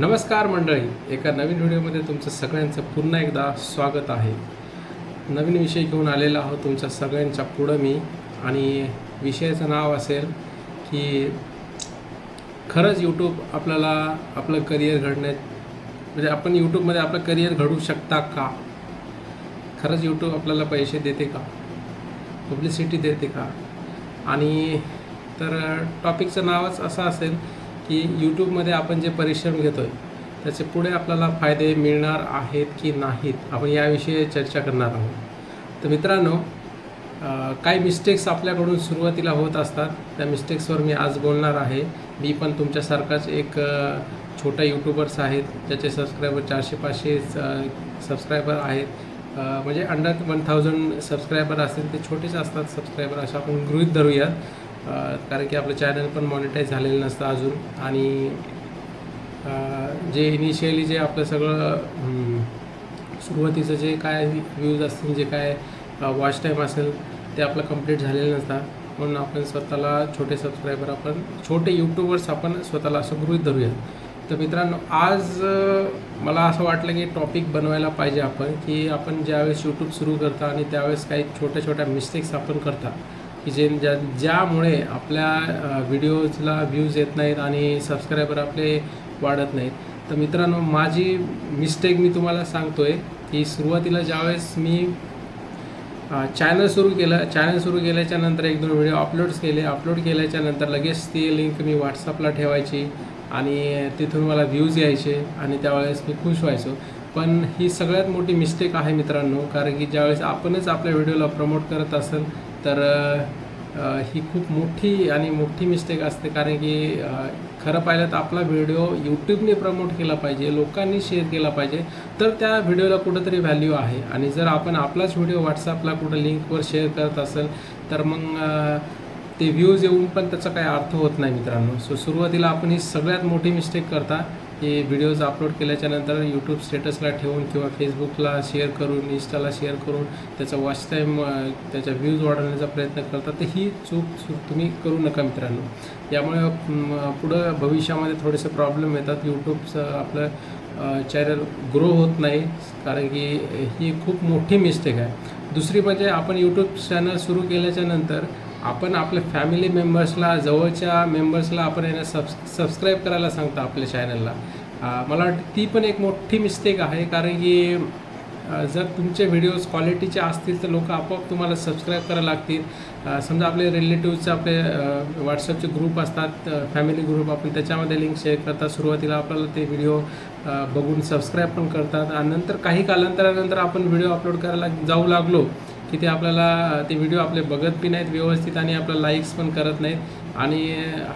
नमस्कार मंडळी, एका नवीन व्हिडिओमध्ये तुमचं सगळ्यांचं पुन्हा एकदा स्वागत आहे. नवीन विषय घेऊन आलेला आहोत तुमच्या सगळ्यांच्या पुढं मी. आणि विषयाचं नाव असेल की खरंच यूट्यूब आपल्याला आपलं करिअर घडण्यात म्हणजे आपण यूट्यूबमध्ये आपलं करिअर घडवू शकता का? खरंच यूट्यूब आपल्याला पैसे देते का? पब्लिसिटी देते का? आणि तर टॉपिकचं नावच असं असेल की यूट्यूबमध्ये आपण जे परिश्रम घेतो आहे त्याचे पुढे आपल्याला फायदे मिळणार आहेत की नाहीत, आपण याविषयी चर्चा करणार आहोत. तर मित्रांनो, काही मिस्टेक्स आपल्याकडून सुरुवातीला होत असतात. त्या मिस्टेक्सवर मी आज बोलणार आहे. मी पण तुमच्यासारखाच एक छोटा यूट्यूबर्स आहेत ज्याचे सबस्क्रायबर 400-500 सबस्क्रायबर आहेत. म्हणजे अंडर 1000 सबस्क्रायबर असतील ते छोटेच असतात सबस्क्रायबर, असं आपण गृहीत धरूयात. कारण की आपलं चॅनल पण मॉनिटाईज झालेलं नसतं अजून. आणि जे इनिशियली जे आपलं सगळं सुरुवातीचं जे काय व्ह्यूज असतील, जे काय वॉच टाईम असेल ते आपलं कंप्लीट झालेलं नसतं. म्हणून आपण स्वतःला छोटे यूट्यूबर्स आपण स्वतःला असं गृहीत धरूयात. तर मित्रांनो, आज मला असं वाटलं की टॉपिक बनवायला पाहिजे आपण, की आपण ज्यावेळेस यूट्यूब सुरू करता आणि त्यावेळेस काही छोट्या छोट्या मिस्टेक्स आपण करता की ज्यामुळे आपल्या व्हिडिओजला व्ह्यूज येत नाहीत आणि सबस्क्रायबर आपले वाढत नाहीत. तर मित्रांनो, माझी मिस्टेक मी तुम्हाला सांगतो आहे की सुरुवातीला ज्यावेळेस मी चॅनल सुरू केल्याच्या नंतर 1-2 व्हिडिओ अपलोड केल्याच्या नंतर लगेच ती लिंक मी व्हॉट्सअपला ठेवायची आणि तिथून मला व्ह्यूज यायचे आणि त्यावेळेस मी खुश व्हायचो. पण ही सगळ्यात मोठी मिस्टेक आहे मित्रांनो, कारण की ज्यावेळेस आपणच आपल्या व्हिडिओला प्रमोट करत असेल तर ही खूप मोठी मिस्टेक असते. कारण की खरं पाहिलं तर आपला व्हिडिओ यूट्यूबने प्रमोट केला पाहिजे, लोकांनी शेअर केला पाहिजे, तर त्या व्हिडिओला कुठंतरी व्हॅल्यू आहे. आणि जर आपण आपलाच व्हिडिओ व्हॉट्सअपला कुठं लिंकवर शेअर करत असेल तर मग ते व्ह्यूज येऊन पण त्याचा काही अर्थ होत नाही मित्रांनो. सुरुवातीला आपण ही सगळ्यात मोठी मिस्टेक करता की व्हिडिओज अपलोड केल्याच्या नंतर यूट्यूब स्टेटसला ठेवून किंवा फेसबुकला शेअर करून, इंस्टाला शेअर करून त्याचा वॉच टाईम, त्याच्या व्ह्यूज वाढवण्याचा प्रयत्न करतात. तर ही चूक तुम्ही करू नका मित्रांनो. यामुळे पुढं भविष्यामध्ये थोडेसे प्रॉब्लेम येतात. यूट्यूबचं आपलं चॅनल ग्रो होत नाही, कारण की ही खूप मोठी मिस्टेक आहे. दुसरी म्हणजे आपण यूट्यूब चॅनल सुरू केल्याच्या नंतर आपण आपल्या फॅमिली मेंबर्सला, जवळच्या मेंबर्सला आपण यांना सबस्क्राईब करायला सांगता आपल्या चॅनलला. मला वाटतं ती पण एक मोठी मिस्टेक आहे. कारण की जर तुमचे व्हिडिओज क्वालिटीचे असतील तर लोक आपोआप तुम्हाला सबस्क्राईब करायला लागतील. समजा आपले रिलेटिव्हचे आपले व्हॉट्सअपचे ग्रुप असतात, फॅमिली ग्रुप, आपण त्याच्यामध्ये लिंक शेअर करतात. सुरुवातीला आपल्याला ते व्हिडिओ बघून सबस्क्राईब पण करतात आणि नंतर काही कालांतरानंतर आपण व्हिडिओ अपलोड करायला जाऊ लागलो की ते आपल्याला ते व्हिडिओ आपले बघत बी नाहीत व्यवस्थित आणि आपल्याला लाईक्स पण करत नाहीत आणि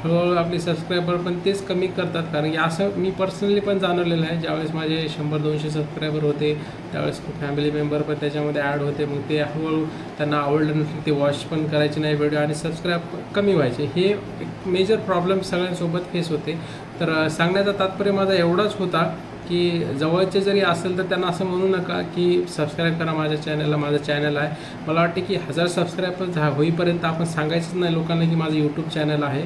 हळूहळू आपले सबस्क्रायबर पण तेच कमी करतात. कारण की असं मी पर्सनली पण जाणवलेलं आहे. ज्यावेळेस माझे 100-200 सबस्क्रायबर होते त्यावेळेस फॅमिली मेंबर पण त्याच्यामध्ये ॲड होते. मग ते हळूहळू त्यांना आवडलं नसलं ते वॉच पण करायचे नाही व्हिडिओ आणि सबस्क्राईब कमी व्हायचे. हे एक मेजर प्रॉब्लेम सगळ्यांसोबत फेस होते. तर सांगण्याचा तात्पर्य माझा एवढाच होता की जवळचे जरी असेल तर त्यांना असं म्हणू नका की सबस्क्राईब करा माझ्या चॅनलला, माझं चॅनल आहे. मला वाटते की 1000 सबस्क्रायबर होईपर्यंत आपण सांगायचंच नाही लोकांना की माझं यूट्यूब चॅनल आहे.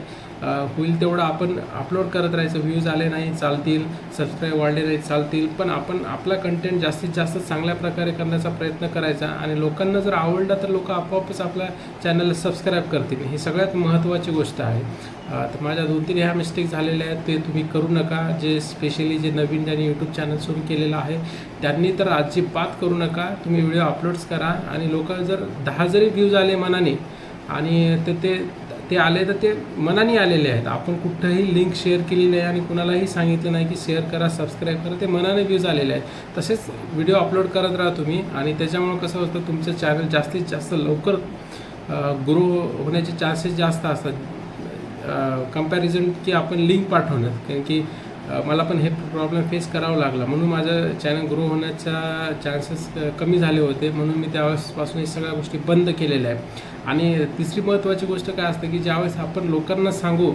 होईल तेवढं आपण अपलोड करत राहायचं. व्ह्यूज आले नाही चालतील, सबस्क्राईब वाढले नाही चालतील, पण आपण आपला कंटेंट जास्तीत जास्त चांगल्या प्रकारे करण्याचा प्रयत्न करायचा आणि लोकांना जर आवडला तर लोक आपोआपच आपल्या चॅनलला सबस्क्राईब करतील. ही सगळ्यात महत्त्वाची गोष्ट आहे. तर माझ्या 2-3 ह्या मिस्टेक झालेल्या आहेत, ते तुम्ही करू नका. जे स्पेशली जे नवीन ज्यांनी यूट्यूब चॅनल सुरू केलेलं आहे त्यांनी तर अजिबात करू नका. तुम्ही व्हिडिओ अपलोड्स करा आणि लोक जर 10 जरी व्ह्यूज आले मनाने आणि ते आले तर ते मनाने आलेले आहेत. आपण कुठंही लिंक शेअर केली नाही आणि कुणालाही सांगितलं नाही की शेअर करा, सबस्क्राईब करा. ते मनाने व्ह्यूज आलेले आहेत. तसेच व्हिडिओ अपलोड करत राहा तुम्ही आणि त्याच्यामुळं कसं होतं, तुमचं चॅनल जास्तीत जास्त लवकर ग्रो होण्याचे चान्सेस जास्त असतात कंपॅरिझन की आपण लिंक पाठवण्यात. कारण की मला पण हे प्रॉब्लेम फेस करावा लागला, म्हणून माझं चॅनल ग्रो होण्याचा चान्सेस कमी झाले होते. म्हणून मी त्यावेळेसपासून हे सगळ्या गोष्टी बंद केलेल्या आहेत. आणि तिसरी महत्त्वाची गोष्ट काय असते की ज्यावेळेस आपण लोकांना सांगू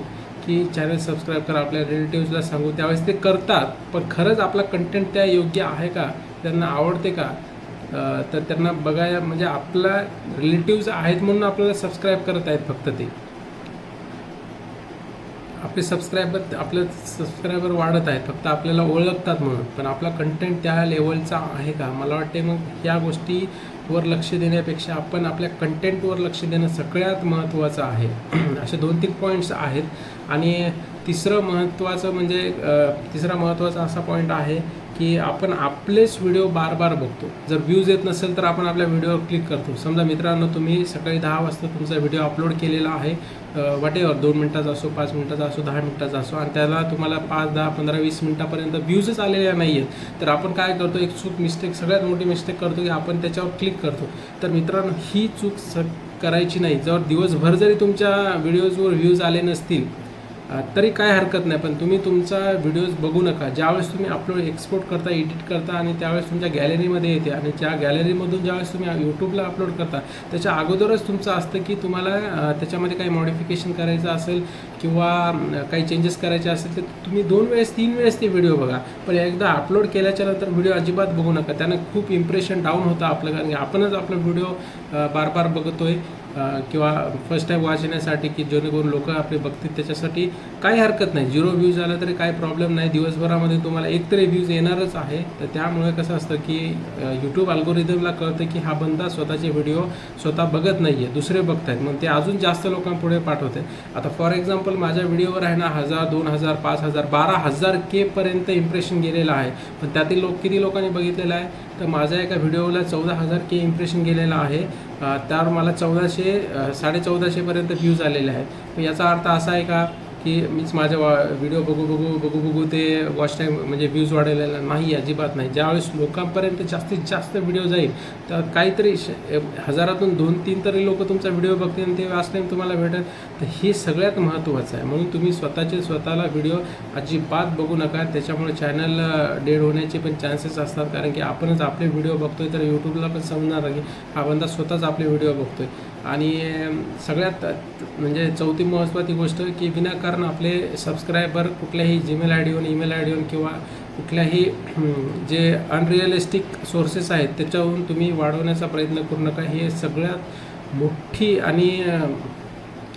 की चॅनल सबस्क्राईब करा, आपल्या रिलेटिव्सला सांगू, त्यावेळेस ते करतात. पण खरंच आपला कंटेंट त्या योग्य आहे का, त्यांना आवडते का, तर त्यांना बघायला म्हणजे आपला रिलेटिव्स आहेत म्हणून आपल्याला सबस्क्राईब करत आहेत फक्त ते. आपले सबस्क्रायबर वाढत आहेत, फक्त आपल्याला ओळखतात म्हणून. पण आपला कंटेंट त्या लेवलचा आहे का? मला वाटते मग या गोष्टीवर लक्ष देण्यापेक्षा आपण आपल्या कंटेंटवर लक्ष देणं सगळ्यात महत्त्वाचं आहे. असे 2-3 पॉईंट्स आहेत. आणि तिसरा महत्त्वाचा असा पॉईंट आहे की आपण आपलेच व्हिडिओ बार बार बघतो. जर व्ह्यूज येत नसेल तर आपण आपल्या व्हिडिओवर क्लिक करतो. समजा मित्रांनो, तुम्ही सकाळी 10 वाजता तुमचा व्हिडिओ अपलोड केलेला आहे, वॉटेवर 2 मिनिटाचा असो, 5 मिनिटाचा असो, 10 मिनिटाचा असो, आणि त्याला तुम्हाला 5, 10, 15, 20 मिनिटापर्यंत व्ह्यूजच आलेल्या नाही आहेत, तर आपण काय करतो? एक सगळ्यात मोठी मिस्टेक करतो की आपण त्याच्यावर क्लिक करतो. तर मित्रांनो, ही चूक करायची नाही. जर दिवसभर जरी तुमच्या व्हिडिओजवर व्ह्यूज आले नसतील तरी काय हरकत नाही, पण तुम्ही तुमचा व्हिडिओज बघू नका. ज्यावेळेस तुम्ही एक्सपोर्ट करता, एडिट करता आणि त्यावेळेस तुमच्या गॅलरीमध्ये येते, आणि त्या गॅलरीमधून ज्यावेळेस तुम्ही यूट्यूबला अपलोड करता त्याच्या अगोदरच तुमचं असतं की तुम्हाला त्याच्यामध्ये काही मॉडिफिकेशन करायचं असेल किंवा काही चेंजेस करायचे असेल तर तुम्ही 2-3 वेळेस ते व्हिडिओ बघा. पण एकदा अपलोड केल्याच्या नंतर व्हिडिओ अजिबात बघू नका. त्यानं खूप इम्प्रेशन डाऊन होतं आपलं, कारण की आपणच आपला व्हिडिओ बार बार बघतोय किंवा फर्स्ट टाईम वाचण्यासाठी, की जेणेकरून लोक आपले बघतील. त्याच्यासाठी काही हरकत नाही. 0 व्ह्यूज आला तरी काही प्रॉब्लेम नाही. दिवसभरामध्ये तुम्हाला एकतरी व्ह्यूज येणारच आहे. तर त्यामुळे कसं असतं की यूट्यूब अल्गोरिदमला कळतं की हा बंदा स्वतःचे व्हिडिओ स्वतः बघत नाही आहे, दुसरे बघत आहेत, मग ते अजून जास्त लोकांपुढे पाठवते. आता फॉर एक्झाम्पल माझ्या व्हिडिओवर आहे ना 1000, 2000, 5000, 12000K पर्यंत इम्प्रेशन गेलेलं आहे. पण त्यातील किती लोकांनी बघितलेलं आहे? तर माझ्या एका व्हिडिओला 14,000K इम्प्रेशन गेलेलं आहे. त्यावर मला 1400-1450पर्यंत व्ह्यूज आलेले आहेत. पण याचा अर्थ असा आहे का की मीच माझ्या व्हिडिओ बघू ते वॉच टाईम म्हणजे व्ह्यूज वाढवलेला नाही? अजिबात नाही. ज्यावेळेस लोकांपर्यंत जास्तीत जास्त व्हिडिओ जाईल तर काहीतरी हजारातून 2-3 तरी लोक तुमचा व्हिडिओ बघतील आणि ते वॉच टाईम तुम्हाला भेटेल. तर हे सगळ्यात महत्त्वाचं आहे. म्हणून तुम्ही स्वतःला व्हिडिओ अजिबात बघू नका. त्याच्यामुळे चॅनल डेड होण्याचे पण चान्सेस असतात, कारण की आपणच आपले व्हिडिओ बघतोय तर यूट्यूबला पण समजणार की हा बंदा स्वतःच आपले व्हिडिओ बघतोय. आणि सगळ्यात म्हणजे चौथी महत्त्वाची गोष्ट की विनाकारण आपले सबस्क्रायबर कुठल्याही जीमेल आय डीवरून, ईमेल आय डीवरून किंवा कुठल्याही जे अनरिअलिस्टिक सोर्सेस आहेत त्याच्यावरून तुम्ही वाढवण्याचा प्रयत्न करू नका. हे सगळ्यात मोठी आणि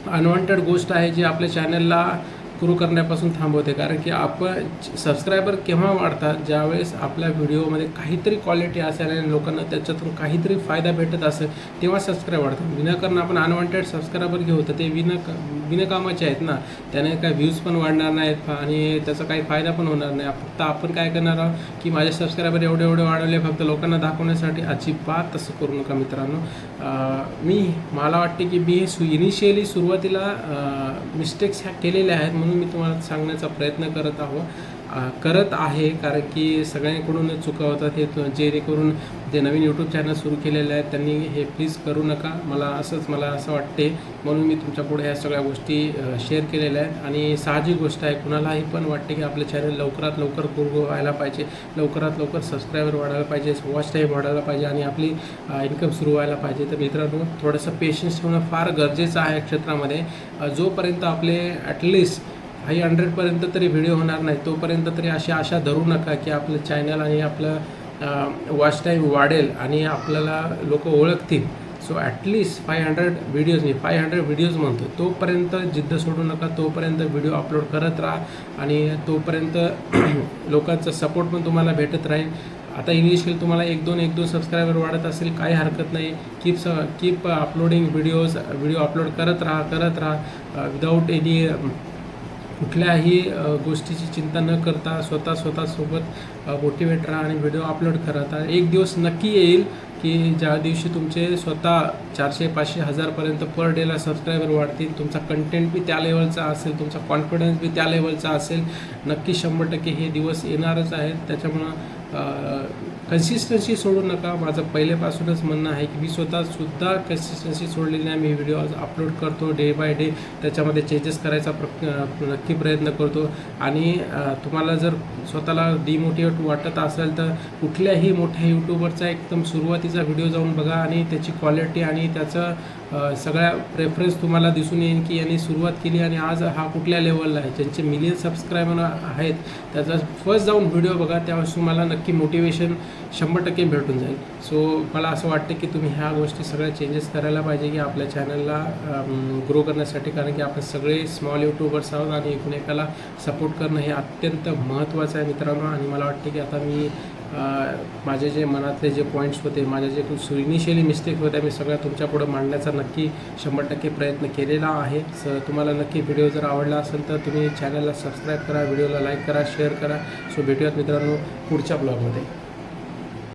अनवॉन्टेड गोष्ट आहे जी आपल्या चॅनलला ग्रो करण्यापासून थांबवते. कारण की आपण सबस्क्रायबर केव्हा वाढतात? ज्यावेळेस आपल्या व्हिडिओमध्ये काहीतरी क्वालिटी असेल आणि लोकांना त्याच्यातून काहीतरी फायदा भेटत असेल तेव्हा सबस्क्राईब वाढतात. विनाकारण आपण अनवॉन्टेड सबस्क्रायबर घेऊ तर ते विनाकामाचे आहेत ना. त्याने काय व्ह्यूज पण वाढणार नाहीत आणि त्याचा काही फायदा पण होणार नाही. फक्त आपण काय करणार आहोत की माझे सबस्क्रायबर एवढे वाढवले फक्त लोकांना दाखवण्यासाठी. अजिबात तसं करू नका मित्रांनो. मला वाटते की मी इनिशियली सुरुवातीला मिस्टेक्स ह्या केलेल्या आहेत, म्हणून मी तुम्हाला सांगण्याचा प्रयत्न करत आहे. कारण की सगळ्यांकडूनच चुका होतात. हे जेणेकरून जे नवीन यूट्यूब चॅनल सुरू केलेले आहेत त्यांनी हे प्लीज करू नका. मला असं वाटते, म्हणून मी तुमच्यापुढे ह्या सगळ्या गोष्टी शेअर केलेल्या आहेत. आणि साहजिक गोष्ट आहे, कुणालाही पण वाटते की आपलं चॅनल लवकरात लवकर ग्रो व्हायला पाहिजे, लवकरात लवकर सबस्क्रायबर वाढायला पाहिजे, वॉच टाईम वाढायला पाहिजे आणि आपली इन्कम सुरू व्हायला पाहिजे. तर मित्रांनो, थोडंसं पेशन्स ठेवणं फार गरजेचं आहे क्षेत्रामध्ये. जोपर्यंत आपले ॲटलिस्ट 100पर्यंत तरी व्हिडिओ होणार नाही तोपर्यंत तरी अशी आशा धरू नका की आपलं चॅनल आणि आपलं वॉच टाईम वाढेल आणि आपल्याला लोक ओळखतील. सो ॲटलिस्ट 500 व्हिडिओज म्हणतो तोपर्यंत जिद्द सोडू नका. तोपर्यंत व्हिडिओ अपलोड करत राहा आणि तोपर्यंत लोकांचा सपोर्ट पण तुम्हाला भेटत राहील. आता इनिशियल तुम्हाला 1-2 सबस्क्रायबर वाढत असेल काही हरकत नाही. कीप अपलोडिंग व्हिडिओ अपलोड करत राहा विदाऊट एनी कुठल्याही गोष्टीची चिंता न करता स्वतःसोबत मोटिवेट राहा आणि व्हिडिओ अपलोड करा. एक दिवस नक्की येईल की ज्या दिवशी तुमचे स्वतः 400, 500, 1000पर्यंत पर डेला सबस्क्रायबर वाढतील. तुमचा कंटेंट बी त्या लेवलचा असेल, तुमचा कॉन्फिडन्स बी त्या लेवलचा असेल. नक्की 100% हे दिवस येणारच आहेत. त्याच्यामुळं कन्सिस्टन्सी सोडू नका. माझं पहिल्यापासूनच म्हणणं आहे की मी स्वतःसुद्धा कन्सिस्टन्सी सोडलेली नाही. मी व्हिडिओ अपलोड करतो डे बाय डे, त्याच्यामध्ये चेंजेस करायचा नक्की प्रयत्न करतो. आणि तुम्हाला जर स्वतःला डिमोटिवेट वाटत असेल तर कुठल्याही मोठ्या यूट्यूबरचा एकदम सुरुवातीचा व्हिडिओ जाऊन बघा आणि त्याची क्वालिटी आणि त्याचं सगळ्या प्रेफरन्स तुम्हाला दिसून येईल की यांनी सुरुवात केली आणि आज हा कुठल्या लेवलला आहे. ज्यांचे मिलियन सबस्क्रायबर आहेत त्याचा फर्स्ट जाऊन व्हिडिओ बघा, त्यावेळेस तुम्हाला नक्की मोटिवेशन 100% भेटून जाईल. सो मला असं वाटतं की तुम्ही ह्या गोष्टी सगळ्या चेंजेस करायला पाहिजे की आपल्या चॅनलला ग्रो करण्यासाठी, कारण की आपण सगळे स्मॉल यूट्यूबर्स आहोत आणि एकमेकाला सपोर्ट करणं हे अत्यंत महत्त्वाचं आहे मित्रांनो. आणि मला वाटते की आता मी माझे जे मनातले जे पॉईंट्स होते, माझ्या जे इनिशियली मिस्टेक होत्या, मी सगळ्या तुमच्यापुढं मांडण्याचा नक्की 100% प्रयत्न केलेला आहे. तुम्हाला नक्की व्हिडिओ जर आवडला असेल तर तुम्ही चॅनलला सबस्क्राईब करा, व्हिडिओला लाईक करा, शेअर करा. सो भेटूयात मित्रांनो पुढच्या ब्लॉगमध्ये.